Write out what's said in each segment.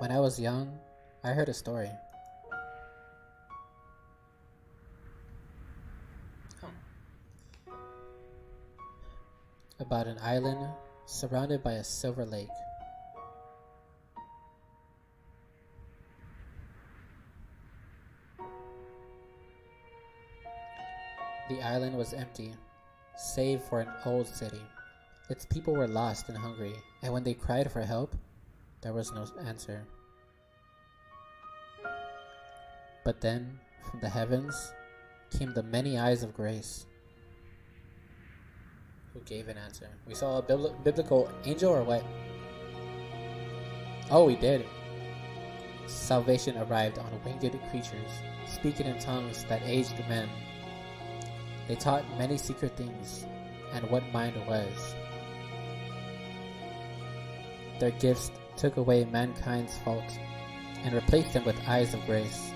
When I was young, I heard a story. Oh. About an island surrounded by a silver lake. The island was empty, save for an old city. Its people were lost and hungry, and when they cried for help, there was no answer. But then, from the heavens, came the many eyes of grace, who gave an answer. We saw a biblical angel or what? Oh, we did. Salvation arrived on winged creatures, speaking in tongues that aged men. They taught many secret things, and what mind was. Their gifts took away mankind's fault, and replaced them with eyes of grace.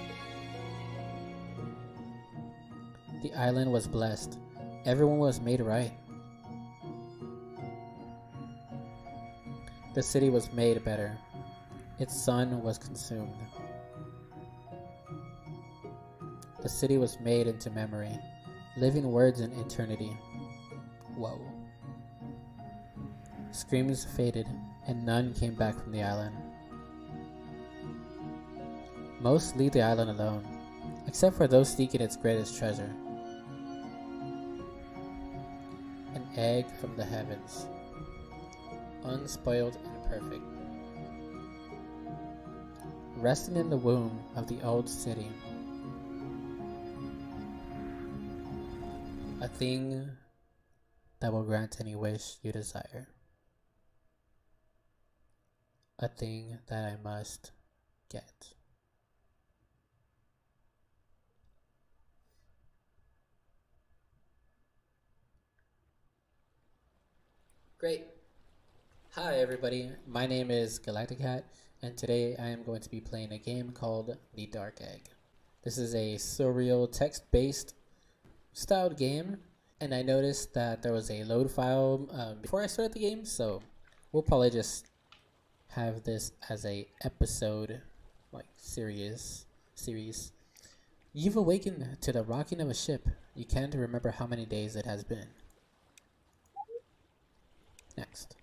The island was blessed. Everyone was made right. The city was made better. Its sun was consumed. The city was made into memory, living words in eternity. Whoa. Screams faded, and none came back from the island. Most leave the island alone, except for those seeking its greatest treasure. An egg from the heavens, unspoiled and perfect, resting in the womb of the old city. A thing that will grant any wish you desire. A thing that I must get. Great. Hi everybody, my name is Galacticat, and today I am going to be playing a game called The Dark Egg. This is a surreal text-based styled game, and I noticed that there was a load file before I started the game, so we'll probably just have this as a episode, like series. You've awakened to the rocking of a ship. You can't remember how many days it has been. Next.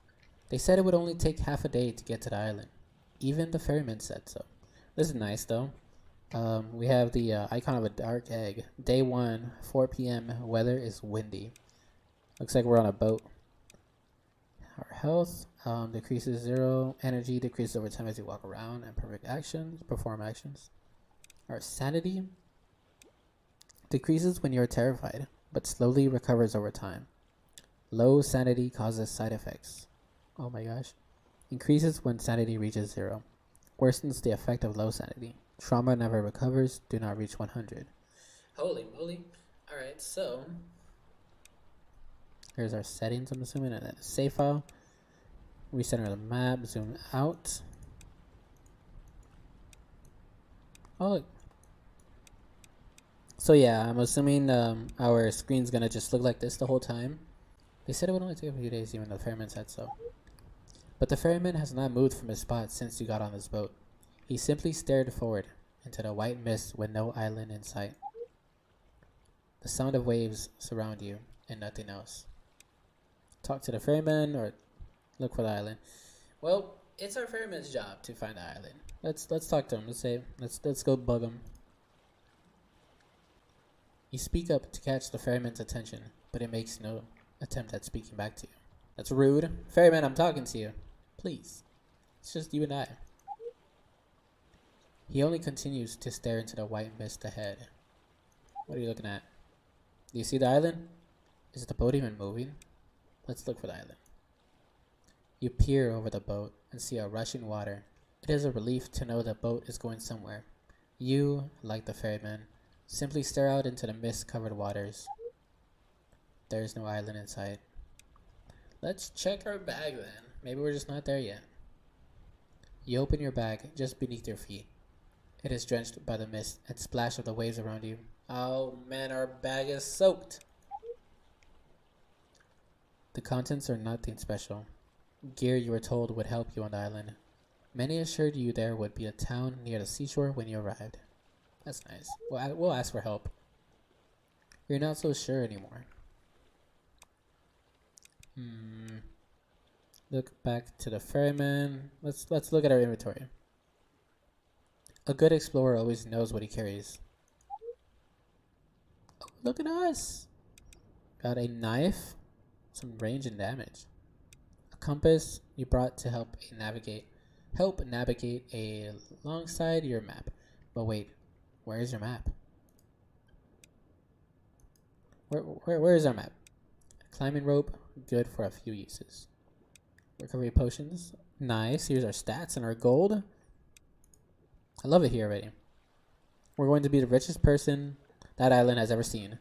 They said it would only take half a day to get to the island. Even the ferryman said so. This is nice though. We have the icon of a dark egg. Day 1, 4 p.m. Weather is windy. Looks like we're on a boat. Our health decreases 0. Energy decreases over time as you walk around and perform actions. Our sanity decreases when you're terrified, but slowly recovers over time. Low sanity causes side effects. Oh my gosh. Increases when sanity reaches 0. Worsens the effect of low sanity. Trauma never recovers. Do not reach 100. Holy moly. Alright, so here's our settings, I'm assuming, and then a save file. Recenter the map, zoom out. Oh look. So yeah, I'm assuming our screen's gonna just look like this the whole time. They said it would only take a few days, even though the ferryman said so. But the ferryman has not moved from his spot since you got on this boat. He simply stared forward into the white mist with no island in sight. The sound of waves surround you and nothing else. Talk to the ferryman or look for the island. Well, it's our ferryman's job to find the island. Let's talk to him. Let's go bug him. You speak up to catch the ferryman's attention, but it makes no attempt at speaking back to you. That's rude. Ferryman, I'm talking to you. Please. It's just you and I. He only continues to stare into the white mist ahead. What are you looking at? Do you see the island? Is the boat even moving? Let's look for the island. You peer over the boat and see a rushing water. It is a relief to know the boat is going somewhere. You, like the ferryman, simply stare out into the mist-covered waters. There is no island in sight. Let's check our bag then. Maybe we're just not there yet. You open your bag just beneath your feet. It is drenched by the mist and splash of the waves around you. Oh man, our bag is soaked. The contents are nothing special. Gear you were told would help you on the island. Many assured you there would be a town near the seashore when you arrived. That's nice. We'll ask for help. You're not so sure anymore. Look back to the ferryman. Let's look at our inventory. A good explorer always knows what he carries. Oh, look at us! Got a knife, some range and damage. A compass you brought to help navigate alongside your map. But wait, where's your map? Where is our map? A climbing rope, good for a few uses. Recovery potions, nice. Here's our stats and our gold. I love it here already. We're going to be the richest person that island has ever seen.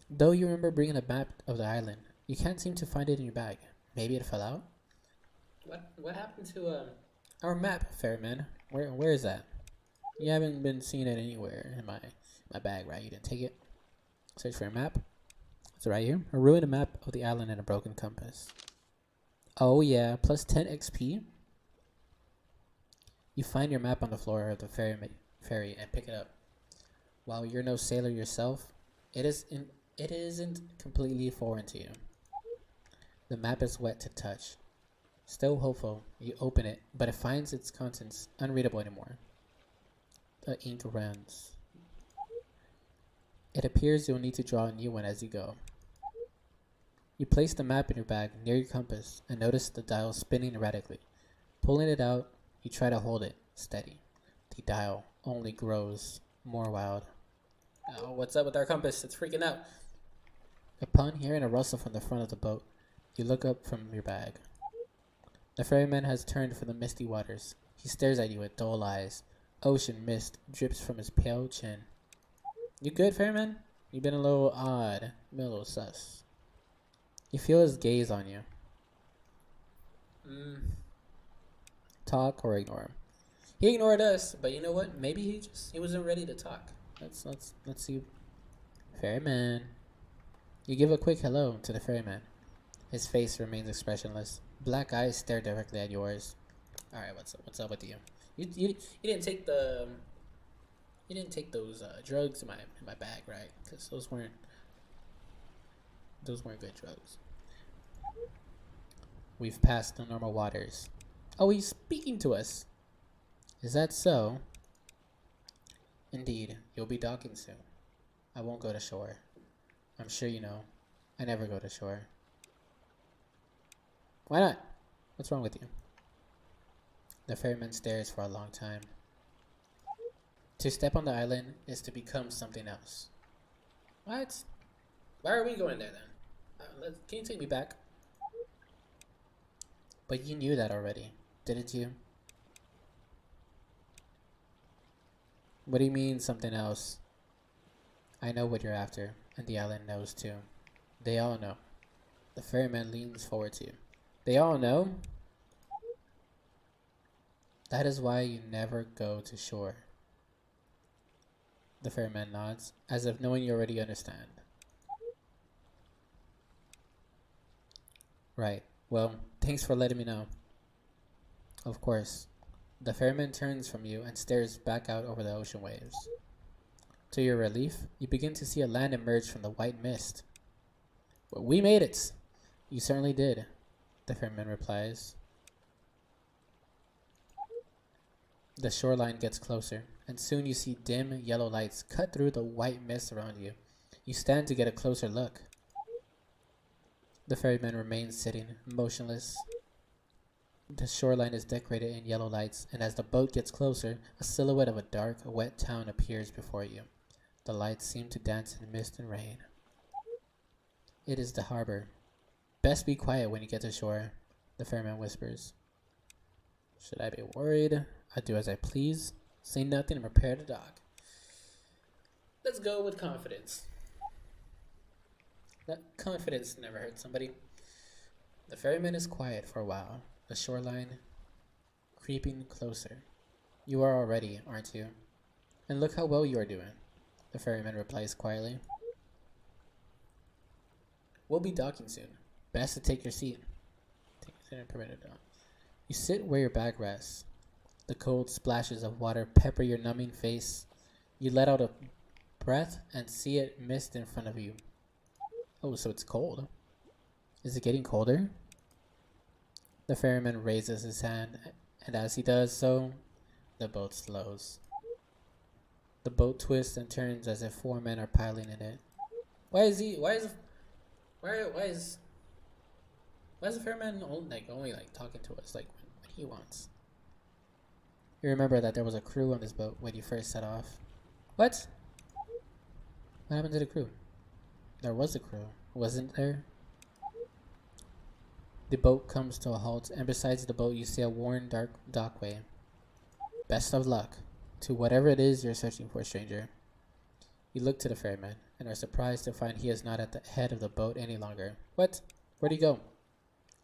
Though you remember bringing a map of the island, you can't seem to find it in your bag. Maybe it fell out? What happened to our map, Ferryman? Where is that? You haven't been seeing it anywhere in my bag, right? You didn't take it? Search for your map. It's right here. A ruined map of the island and a broken compass. Oh yeah, plus 10 XP. You find your map on the floor of the ferry and pick it up. While you're no sailor yourself, it isn't completely foreign to you. The map is wet to touch. Still hopeful, you open it, but it finds its contents unreadable anymore. The ink runs. It appears you'll need to draw a new one as you go. You place the map in your bag near your compass and notice the dial spinning erratically. Pulling it out, you try to hold it steady. The dial only grows more wild. Oh, what's up with our compass? It's freaking out. Upon hearing a rustle from the front of the boat, you look up from your bag. The ferryman has turned from the misty waters. He stares at you with dull eyes. Ocean mist drips from his pale chin. You good, ferryman? You've been a little odd. You've been a little sus. You feel his gaze on you. Talk or ignore him. He ignored us, but you know what? Maybe he wasn't ready to talk. Let's see. Ferryman. You give a quick hello to the ferryman. His face remains expressionless. Black eyes stare directly at yours. All right, what's up with you? You didn't take those drugs in my bag, right? Because those weren't good drugs. We've passed the normal waters. Oh, he's speaking to us. Is that so? Indeed, you'll be docking soon. I won't go to shore. I'm sure you know. I never go to shore. Why not? What's wrong with you? The ferryman stares for a long time. To step on the island is to become something else. What? Why are we going there then? Can you take me back? But you knew that already, didn't you? What do you mean something else? I know what you're after, and the island knows too. They all know. The ferryman leans forward to you. They all know? That is why you never go to shore. The ferryman nods, as if knowing you already understand. Right. Well, thanks for letting me know. Of course. The ferryman turns from you and stares back out over the ocean waves. To your relief, you begin to see a land emerge from the white mist. Well, we made it! You certainly did, the ferryman replies. The shoreline gets closer, and soon you see dim yellow lights cut through the white mist around you. You stand to get a closer look. The ferryman remains sitting, motionless. The shoreline is decorated in yellow lights, and as the boat gets closer, a silhouette of a dark, wet town appears before you. The lights seem to dance in mist and rain. It is the harbor. Best be quiet when you get to shore, the ferryman whispers. Should I be worried? I do as I please. Say nothing and prepare to dock. Let's go with confidence. That confidence never hurt somebody. The ferryman is quiet for a while, the shoreline creeping closer. You are all ready, aren't you? And look how well you are doing, the ferryman replies quietly. We'll be docking soon. Best to take your seat. Take your seat and permit it down. You sit where your bag rests. The cold splashes of water pepper your numbing face. You let out a breath and see it mist in front of you. Oh, so it's cold. Is it getting colder? The ferryman raises his hand, and as he does so, the boat slows. The boat twists and turns as if 4 men are piling in it. Why is the ferryman only talking to us like when he wants? You remember that there was a crew on this boat when you first set off. What? What happened to the crew? There was a crew, wasn't there? The boat comes to a halt, and besides the boat you see a worn dark dockway. Best of luck to whatever it is you're searching for, stranger. You look to the ferryman, and are surprised to find he is not at the head of the boat any longer. What? Where'd he go?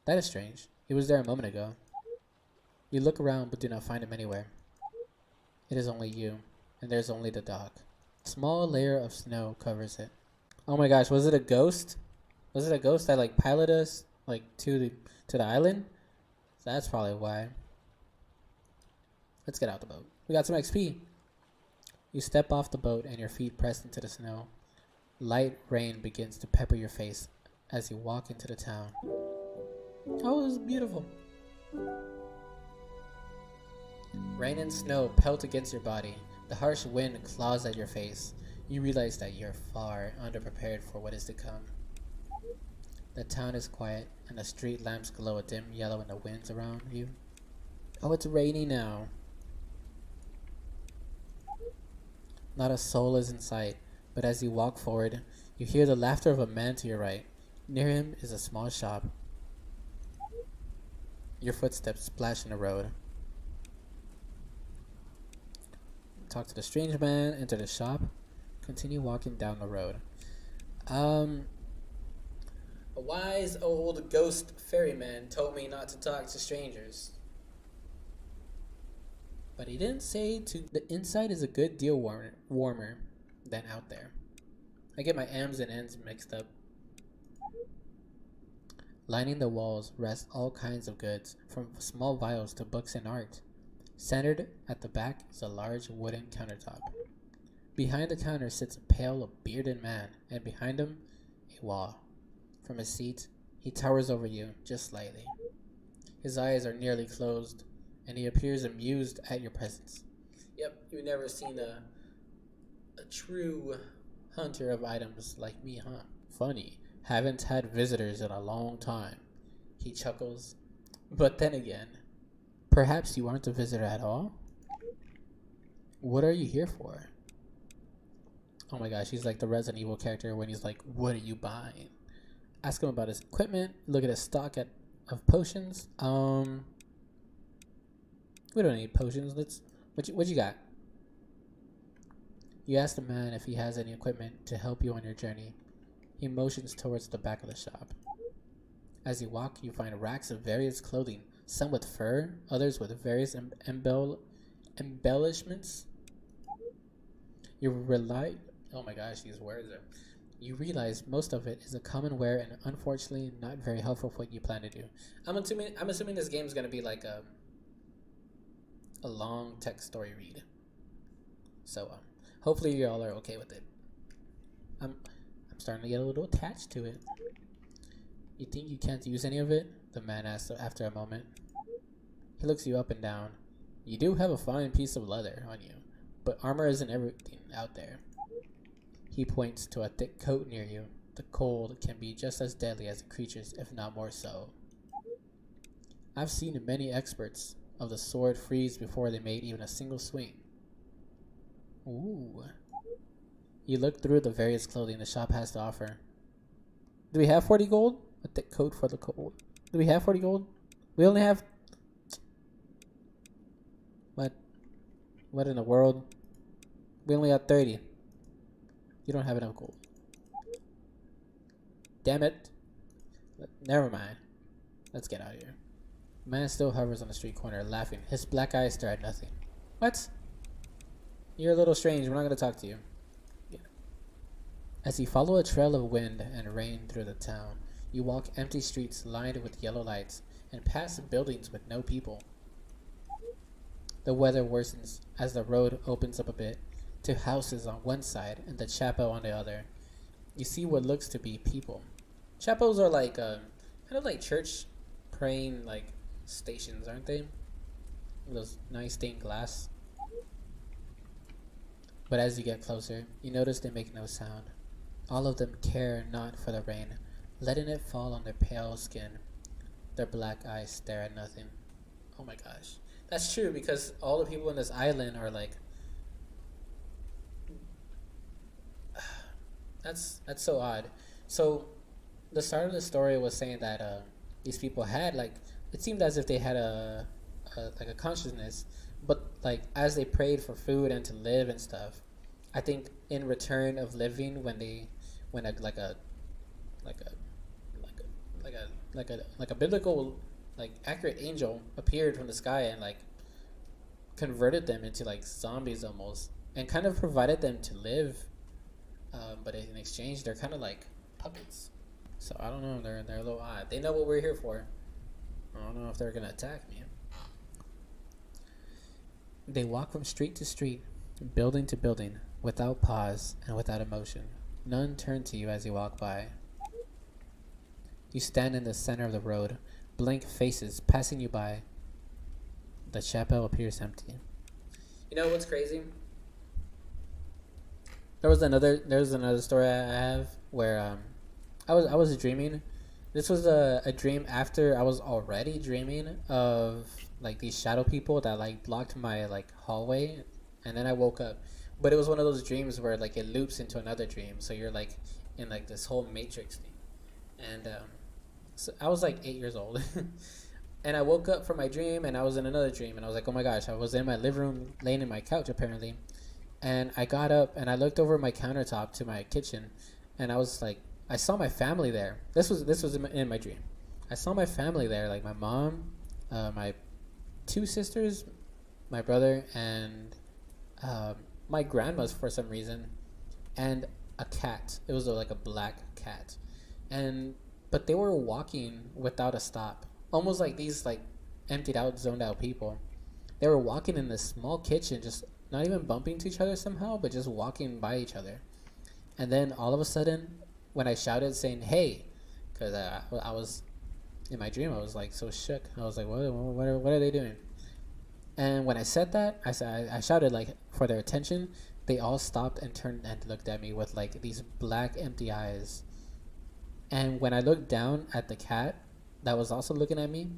That is strange. He was there a moment ago. You look around, but do not find him anywhere. It is only you, and there's only the dock. A small layer of snow covers it. Oh my gosh, was it a ghost? Was it a ghost that piloted us to the island? That's probably why. Let's get out the boat. We got some XP. You step off the boat and your feet press into the snow. Light rain begins to pepper your face as you walk into the town. Oh, it was beautiful. Rain and snow pelt against your body. The harsh wind claws at your face. You realize that you're far underprepared for what is to come. The town is quiet, and the street lamps glow a dim yellow in the winds around you. Oh, it's raining now. Not a soul is in sight, but as you walk forward, you hear the laughter of a man to your right. Near him is a small shop. Your footsteps splash in the road. Talk to the strange man, enter the shop, continue walking down the road. A wise old ghost ferryman told me not to talk to strangers. But he didn't say the inside is a good deal warmer than out there. I get my M's and N's mixed up. Lining the walls rest all kinds of goods, from small vials to books and art. Centered at the back is a large wooden countertop. Behind the counter sits a pale, bearded man, and behind him, a wall. From his seat, he towers over you, just slightly. His eyes are nearly closed, and he appears amused at your presence. Yep, you've never seen a true hunter of items like me, huh? Funny, haven't had visitors in a long time. He chuckles. But then again, perhaps you aren't a visitor at all? What are you here for? Oh my gosh, he's like the Resident Evil character when he's like, what are you buying? Ask him about his equipment, look at his stock of potions. We don't need potions. What you got? You ask the man if he has any equipment to help you on your journey. He motions towards the back of the shop. As you walk, you find racks of various clothing, some with fur, others with various embellishments. Oh my gosh, these words are... You realize most of it is a common wear and unfortunately not very helpful for what you plan to do. I'm assuming this game is gonna be like a long text story read. So hopefully you all are okay with it. I'm starting to get a little attached to it. You think you can't use any of it? The man asks after a moment. He looks you up and down. You do have a fine piece of leather on you, but armor isn't everything out there. He points to a thick coat near you. The cold can be just as deadly as the creatures, if not more so. I've seen many experts of the sword freeze before they made even a single swing. Ooh. You look through the various clothing the shop has to offer. Do we have 40 gold? A thick coat for the cold. Do we have 40 gold? We only have... What in the world? We only have 30. You don't have enough gold. Damn it. Never mind. Let's get out of here. The man still hovers on the street corner, laughing. His black eyes stare at nothing. What? You're a little strange. We're not going to talk to you. Yeah. As you follow a trail of wind and rain through the town, you walk empty streets lined with yellow lights and pass buildings with no people. The weather worsens as the road opens up a bit to houses on one side and the chapel on the other. You see what looks to be people. Chapels are like kind of like church praying like stations, aren't they? Those nice stained glass. But as you get closer, you notice they make no sound. All of them care not for the rain, letting it fall on their pale skin. Their black eyes stare at nothing. Oh my gosh. That's true because all the people in this island are like that's so odd. So the start of the story was saying that these people had like it seemed as if they had a consciousness, but like as they prayed for food and to live and stuff, I think in return of living when like a like a biblical like accurate angel appeared from the sky and like converted them into like zombies almost and kind of provided them to live, but in exchange they're kind of like puppets. So I don't know, they're a little odd. They know what we're here for. I don't know if they're gonna attack me. They walk from street to street, building to building, without pause and without emotion. None turn to you as you walk by. You stand in the center of the road, blank faces passing you by. The chapel appears empty. You know what's crazy? There's another story I have where I was dreaming. This was a dream after I was already dreaming of like these shadow people that like blocked my like hallway, and then I woke up. But it was one of those dreams where like it loops into another dream, so you're like in like this whole matrix thing. And so I was like 8 years old, and I woke up from my dream, and I was in another dream, and I was like, oh my gosh, I was in my living room, laying in my couch apparently, and I got up and I looked over my countertop to my kitchen, and I was like, I saw my family there. This was in my dream. I saw my family there, like my mom, my two sisters, my brother, and my grandma's for some reason, and a cat. It was like a black cat, and but they were walking without a stop, almost like these like emptied out, zoned out people. They were walking in this small kitchen, just not even bumping to each other somehow, but just walking by each other. And then all of a sudden, when I shouted saying "Hey," because I was in my dream, I was like so shook. I was like, what are they doing? And when I said that, I shouted like for their attention. They all stopped and turned and looked at me with like these black empty eyes. And when I looked down at the cat that was also looking at me,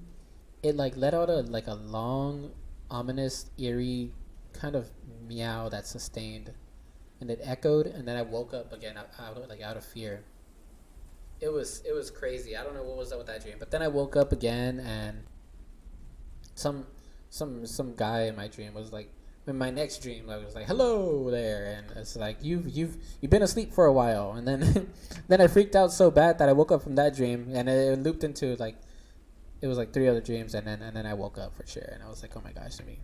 it like let out a long, ominous, eerie kind of meow that sustained, and it echoed. And then I woke up again out of fear. It was crazy. I don't know what was up with that dream, but then I woke up again, and some guy in my dream was like, in my next dream, I was like, "Hello there," and it's like you've been asleep for a while, and then then I freaked out so bad that I woke up from that dream, and it looped into like it was like 3 other dreams, and then I woke up for sure, and I was like, "Oh my gosh, I mean,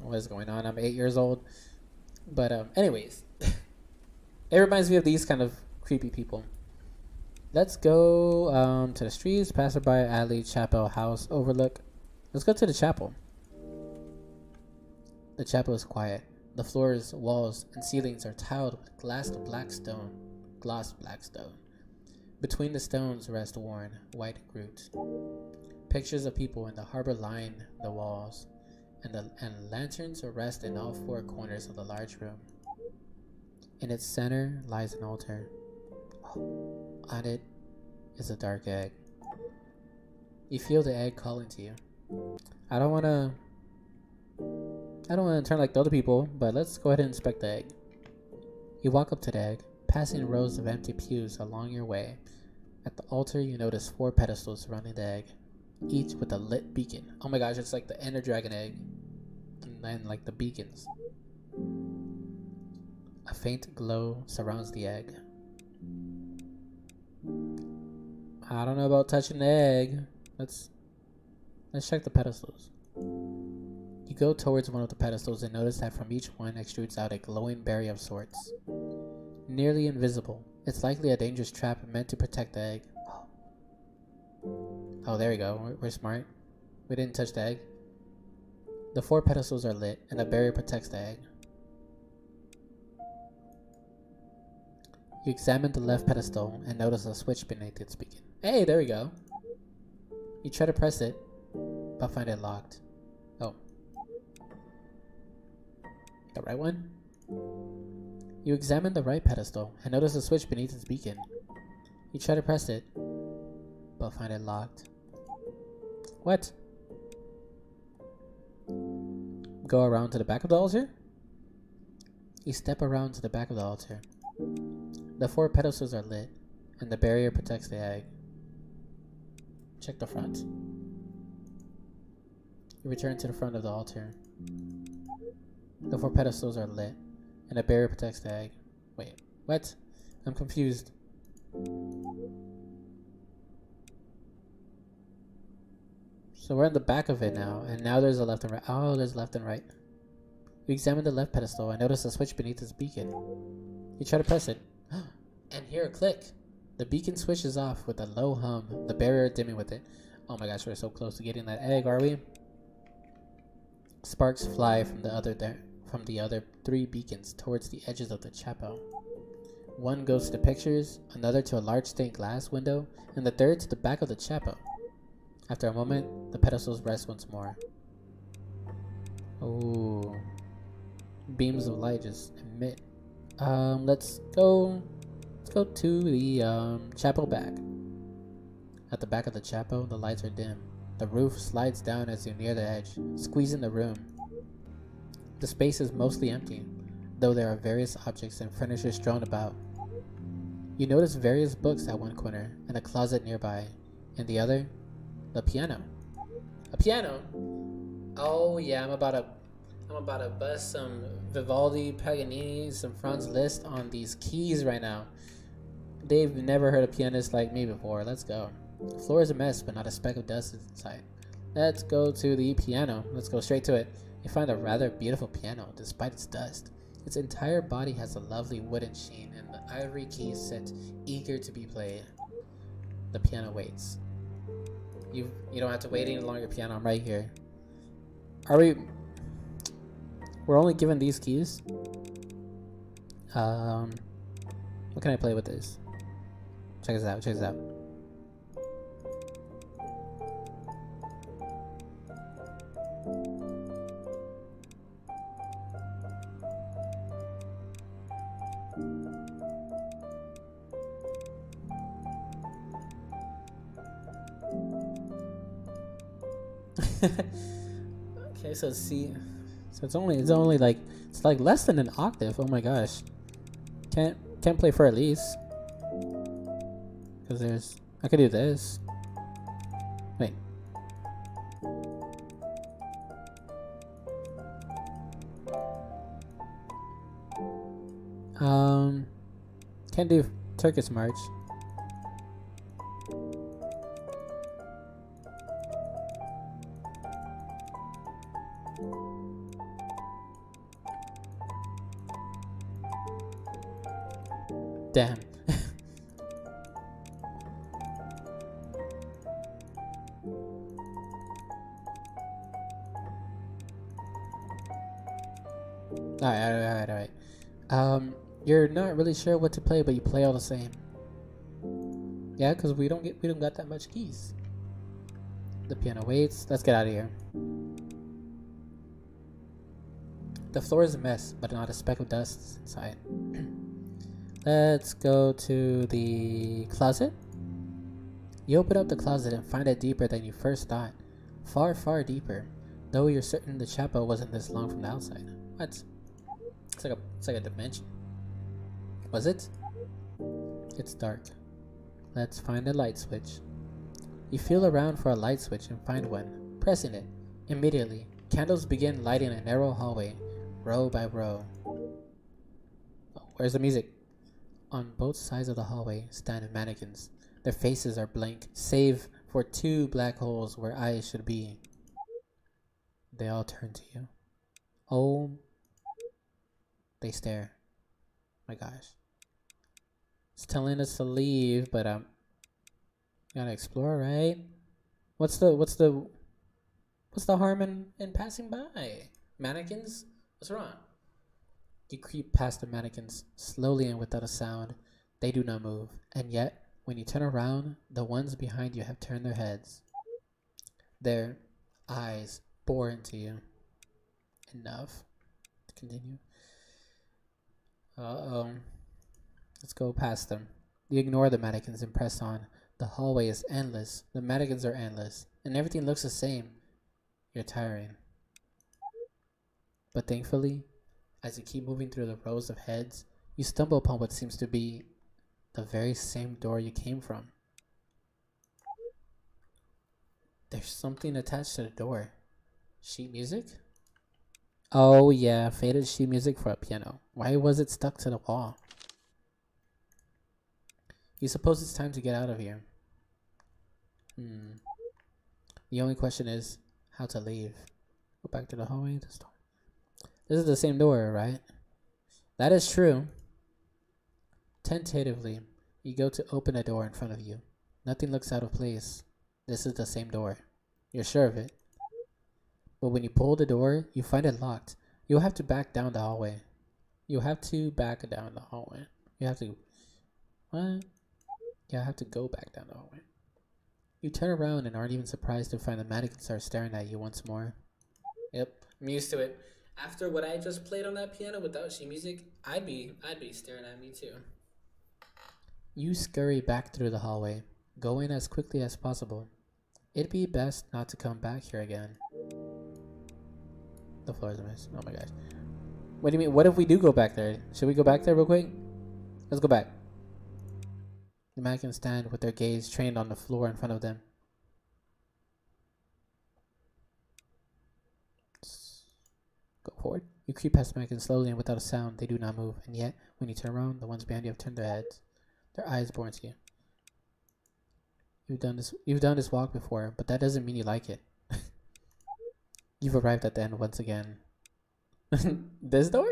what is going on?" I'm 8 years old, but anyways, it reminds me of these kind of creepy people. Let's go to the streets, passerby, alley, chapel, house, overlook. Let's go to the chapel. The chapel is quiet. The floors, walls, and ceilings are tiled with glossed black stone. Between the stones rest worn, white roots. Pictures of people in the harbor line the walls, and lanterns rest in all four corners of the large room. In its center lies an altar. On it is a dark egg. You feel the egg calling to you. I don't want to turn like the other people, but let's go ahead and inspect the egg. You walk up to the egg, passing rows of empty pews along your way. At the altar, you notice 4 pedestals surrounding the egg, each with a lit beacon. Oh my gosh, it's like the Ender Dragon egg, and then like the beacons. A faint glow surrounds the egg. I don't know about touching the egg. Let's check the pedestals. You go towards one of the pedestals and notice that from each one extrudes out a glowing berry of sorts. Nearly invisible, it's likely a dangerous trap meant to protect the egg. Oh, there we go. We're smart. We didn't touch the egg. The 4 pedestals are lit, and a barrier protects the egg. You examine the left pedestal and notice a switch beneath its beacon. Hey, there we go. You try to press it, but find it locked. Oh. The right one? You examine the right pedestal and notice a switch beneath its beacon. You try to press it, but find it locked. What? Go around to the back of the altar? You step around to the back of the altar. The 4 pedestals are lit, and the barrier protects the egg. Check the front. You return to the front of the altar. The 4 pedestals are lit, and the barrier protects the egg. Wait, what? I'm confused. So we're in the back of it now, and now there's a left and right. Oh, there's left and right. You examine the left pedestal and notice a switch beneath its beacon. You try to press it, and hear a click. The beacon switches off with a low hum, the barrier dimming with it. Oh my gosh, we're so close to getting that egg, are we? Sparks fly from the other 3 beacons towards the edges of the chapel. One goes to the pictures, another to a large stained glass window, and the third to the back of the chapel. After a moment, the pedestals rest once more. Oh, beams of light just emit. Let's go to the chapel back. At the back of the chapel, the lights are dim. The roof slides down as you near the edge, squeezing the room. The space is mostly empty, though there are various objects and furniture strewn about. You notice various books at one corner and a closet nearby. In the other, the piano. A piano? Oh yeah, I'm about to bust some Vivaldi, Paganini, some Franz Liszt on these keys right now. They've never heard a pianist like me before. Let's go. The floor is a mess, but not a speck of dust is inside. Let's go to the piano. Let's go straight to it. You find a rather beautiful piano, despite its dust. Its entire body has a lovely wooden sheen, and the ivory keys sit, eager to be played. The piano waits. You don't have to wait any longer, piano. I'm right here. We're only given these keys. What can I play with this? Check this out. Okay, so see, so it's only like it's like less than an octave. Oh my gosh, can't play for at least, because I could do this. Wait. Can't do Turkish March. Damn. Alright. You're not really sure what to play, but you play all the same. Yeah, because we don't got that much keys. The piano waits. Let's get out of here. The floor is a mess, but not a speck of dust inside. Let's go to the closet. You open up the closet and find it deeper than you first thought. Far, far deeper. Though you're certain the chapel wasn't this long from the outside. What? It's like a dimension. Was it? It's dark. Let's find a light switch. You feel around for a light switch and find one. Pressing it. Immediately, candles begin lighting a narrow hallway, row by row. Oh, where's the music? On both sides of the hallway stand mannequins. Their faces are blank, save for 2 black holes where eyes should be. They all turn to you. Oh, they stare. My gosh. It's telling us to leave, but gotta explore, right? What's the What's the harm in passing by? Mannequins? What's wrong? You creep past the mannequins slowly and without a sound. They do not move, and yet, when you turn around, the ones behind you have turned their heads. Their eyes bore into you. Enough. To continue. Uh-oh. Let's go past them. You ignore the mannequins and press on. The hallway is endless. The mannequins are endless. And everything looks the same. You're tiring. But thankfully, as you keep moving through the rows of heads, you stumble upon what seems to be the very same door you came from. There's something attached to the door. Sheet music? Oh yeah, faded sheet music for a piano. Why was it stuck to the wall? You suppose it's time to get out of here. The only question is how to leave. Go back to the hallway. This is the same door, right? That is true. Tentatively, you go to open a door in front of you. Nothing looks out of place. This is the same door. You're sure of it. But when you pull the door, you find it locked. You'll have to back down the hallway. You have to back down the hallway. You have to... What? Yeah, I have to go back down the hallway. You turn around and aren't even surprised to find the mannequins are staring at you once more. Yep, I'm used to it. After what I just played on that piano without sheet music, I'd be staring at me too. You scurry back through the hallway, going as quickly as possible. It'd be best not to come back here again. The floor is a mess. Oh my gosh. What do you mean? What if we do go back there? Should we go back there real quick? Let's go back. The mannequins stand with their gaze trained on the floor in front of them. Go forward. You creep past the mannequins slowly and without a sound. They do not move, and yet, when you turn around, the ones behind you have turned their heads. Their eyes bore into you. You've done this walk before, but that doesn't mean you like it. You've arrived at the end once again. This door?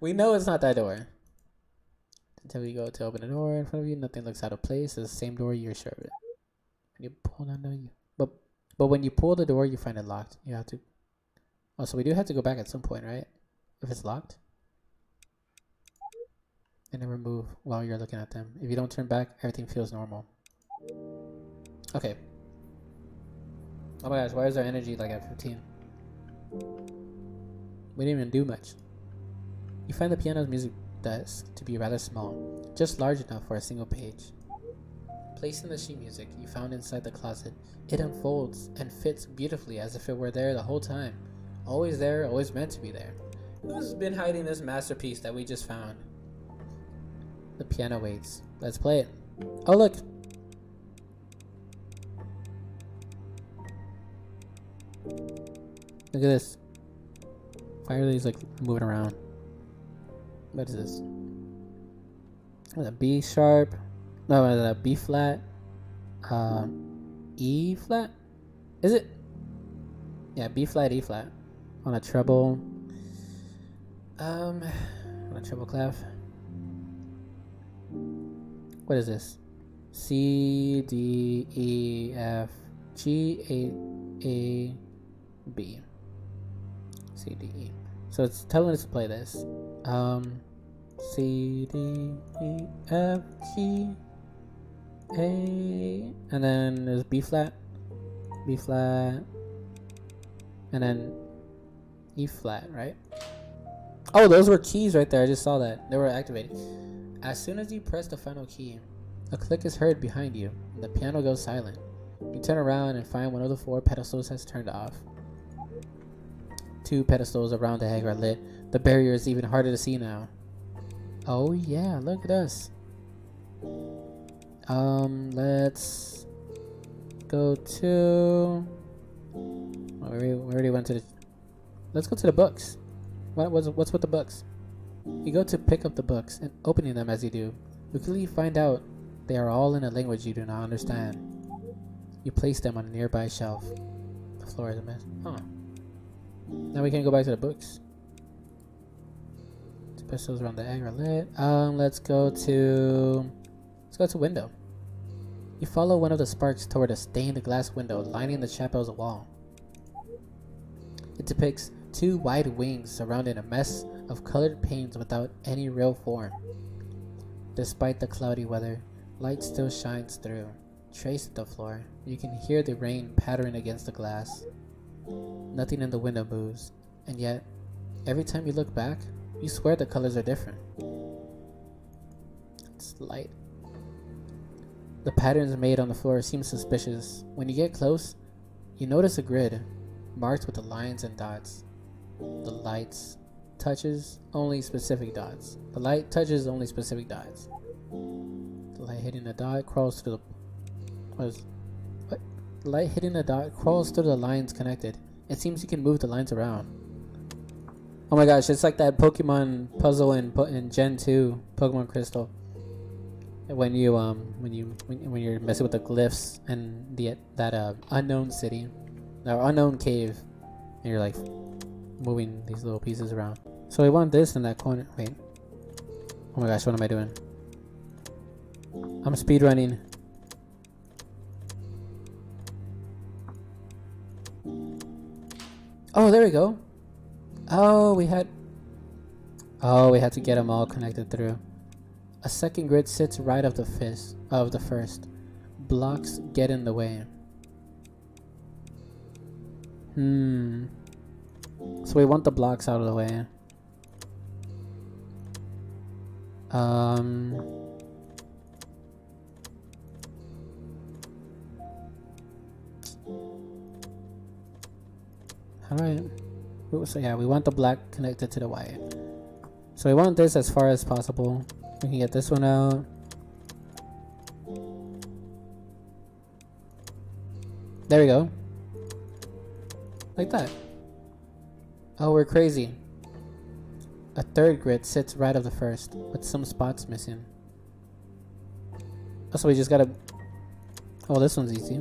We know it's not that door. Until you go to open the door in front of you, nothing looks out of place. It's the same door, you're sure of it. When you pull down but when you pull the door, you find it locked. You have to... Oh, so we do have to go back at some point, right? If it's locked. And never move while you're looking at them. If you don't turn back, everything feels normal. Okay. Oh my gosh, why is our energy like at 15? We didn't even do much. You find the piano's music desk to be rather small, just large enough for a single page. Placing the sheet music you found inside the closet, it unfolds and fits beautifully as if it were there the whole time. Always there, always meant to be there. Who's been hiding this masterpiece that we just found? The piano waits. Let's play it. Oh look! Look at this. Firely's like moving around. What is this? What is that? B sharp? No, what is that? B flat? E flat? Is it? Yeah, B flat, E flat. On a treble. On a treble clef. What is this? C, D, E, F, G, A, B. C, D, E. So it's telling us to play this. C, D, E, F, G, A, and then there's B flat, and then E flat, right? Oh, those were keys right there. I just saw that. They were activated. As soon as you press the final key, a click is heard behind you, and the piano goes silent. You turn around and find one of the 4 pedestals has turned off. 2 pedestals around the egg are lit. The barrier is even harder to see now. Oh yeah, look at us. Let's go to... Oh, we already went to the... Let's go to the books. What's with the books? You go to pick up the books, and opening them as you do, you quickly find out they are all in a language you do not understand. You place them on a nearby shelf. The floor is a mess. Huh. Now we can go back to the books. 2 pistols around the egg are lit. Let's go to window. You follow one of the sparks toward a stained glass window lining the chapel's wall. It depicts two wide wings surrounding a mess of colored panes without any real form. Despite the cloudy weather, light still shines through, traced at the floor. You can hear the rain pattering against the glass. Nothing in the window moves, and yet, every time you look back, you swear the colors are different. It's light. The patterns made on the floor seem suspicious. When you get close, you notice a grid marked with the lines and dots. The light touches only specific dots. The light hitting the dot crawls through the The light hitting the dot crawls through the lines connected. It seems you can move the lines around. Oh my gosh, it's like that Pokemon puzzle in Gen 2 Pokemon Crystal. When you're messing with the glyphs and that unknown city, or unknown cave, and you're like moving these little pieces around. So we want this in that corner. Wait. Oh my gosh, what am I doing? I'm speedrunning. Oh, there we go. Oh, we had to get them all connected through. A second grid sits right of the first. Blocks get in the way. So we want the blocks out of the way. How do I... So yeah, we want the black connected to the white. So we want this as far as possible. We can get this one out. There we go. Like that. Oh, we're crazy. A third grid sits right of the first, with some spots missing. Oh, so we just gotta... Oh, this one's easy.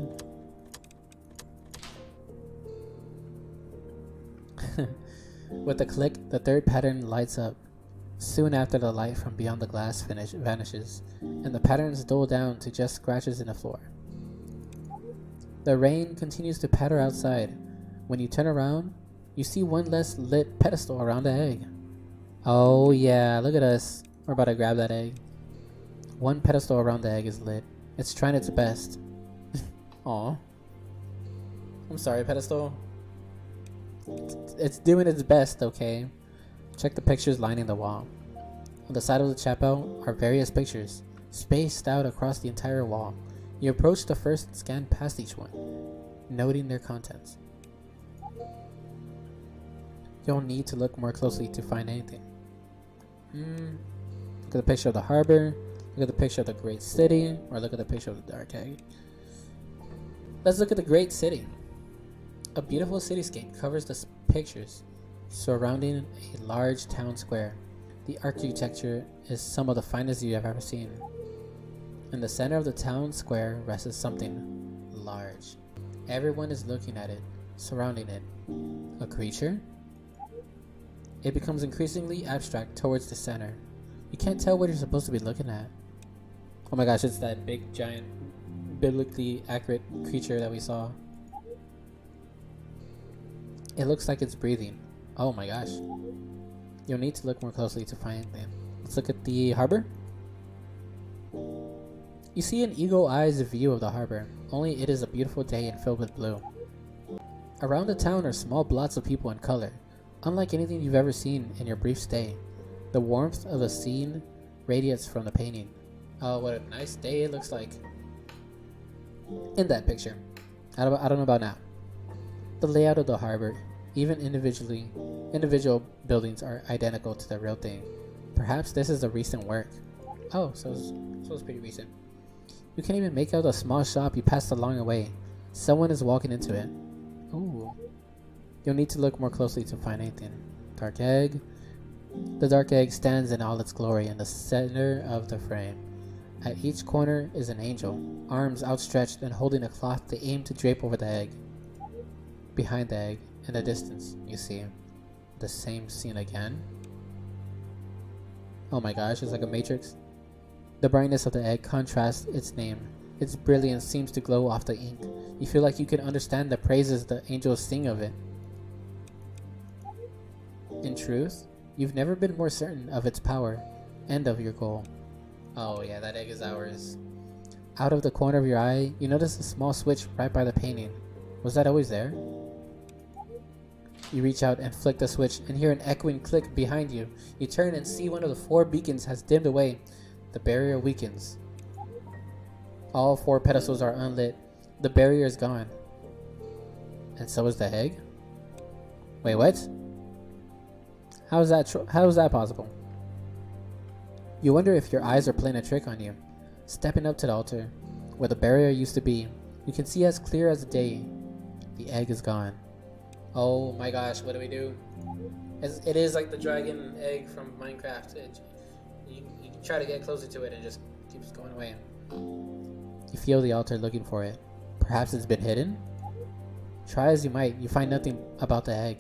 With a click, the third pattern lights up. Soon after, the light from beyond the glass vanishes, and the patterns dull down to just scratches in the floor. The rain continues to patter outside. When you turn around, you see one less lit pedestal around the egg. Oh yeah, look at us. We're about to grab that egg. One pedestal around the egg is lit. It's trying its best. Aw. I'm sorry, pedestal. It's doing its best, okay? Check the pictures lining the wall. On the side of the chapel are various pictures, spaced out across the entire wall. You approach the first and scan past each one, noting their contents. You'll need to look more closely to find anything. Look at the picture of the harbor, look at the picture of the great city, or look at the picture of the dark egg. Let's look at the great city. A beautiful cityscape covers the pictures, surrounding a large town square. The architecture is some of the finest you have ever seen. In the center of the town square rests something large. Everyone is looking at it, surrounding it. A creature? It becomes increasingly abstract towards the center. You can't tell what you're supposed to be looking at. Oh my gosh, it's that big, giant, biblically accurate creature that we saw. It looks like it's breathing. Oh my gosh. You'll need to look more closely to find them. Let's look at the harbor. You see an eagle-eyed view of the harbor, only it is a beautiful day and filled with blue. Around the town are small blots of people in color, unlike anything you've ever seen in your brief stay. The warmth of the scene radiates from the painting. Oh, what a nice day it looks like in that picture. I don't know about now. The layout of the harbor, even individual buildings are identical to the real thing. Perhaps this is a recent work. Oh, so it's pretty recent. You can't even make out a small shop you passed along the way. Someone is walking into it. Ooh. You'll need to look more closely to find anything. Dark egg. The dark egg stands in all its glory in the center of the frame. At each corner is an angel, arms outstretched and holding a cloth they aim to drape over the egg. Behind the egg, in the distance, you see the same scene again. Oh my gosh, it's like a matrix. The brightness of the egg contrasts its name. Its brilliance seems to glow off the ink. You feel like you can understand the praises the angels sing of it. In truth, you've never been more certain of its power and of your goal. Oh yeah, that egg is ours. Out of the corner of your eye, you notice a small switch right by the painting. Was that always there? You reach out and flick the switch and hear an echoing click behind you. You turn and see one of the 4 beacons has dimmed away. The barrier weakens. All 4 pedestals are unlit. The barrier is gone. And so is the egg? Wait, what? How is that possible? You wonder if your eyes are playing a trick on you. Stepping up to the altar, where the barrier used to be, you can see as clear as the day. The egg is gone. Oh my gosh, what do we do? It is like the dragon egg from Minecraft. You try to get closer to it and it just keeps going away. You feel the altar looking for it. Perhaps it's been hidden? Try as you might, you find nothing about the egg.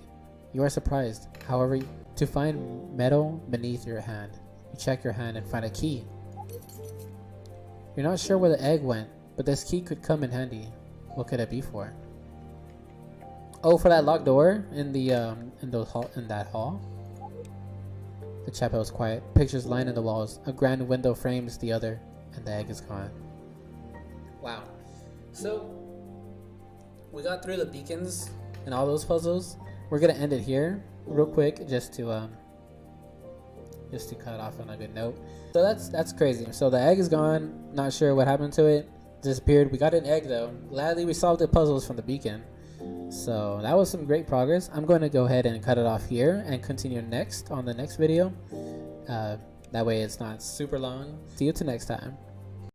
You are surprised, however, to find metal beneath your hand. You check your hand and find a key. You're not sure where the egg went, but this key could come in handy. What could it be for? Oh, for that locked door in that hall. The chapel is quiet. Pictures line in the walls. A grand window frames the other, and the egg is gone. Wow. So we got through the beacons and all those puzzles. We're gonna end it here, real quick, just to cut off on a good note. So that's crazy. So the egg is gone. Not sure what happened to it. Disappeared. We got an egg though. Gladly we solved the puzzles from the beacon. So that was some great progress. I'm going to go ahead and cut it off here and continue next on the next video. That way it's not super long. See you till next time.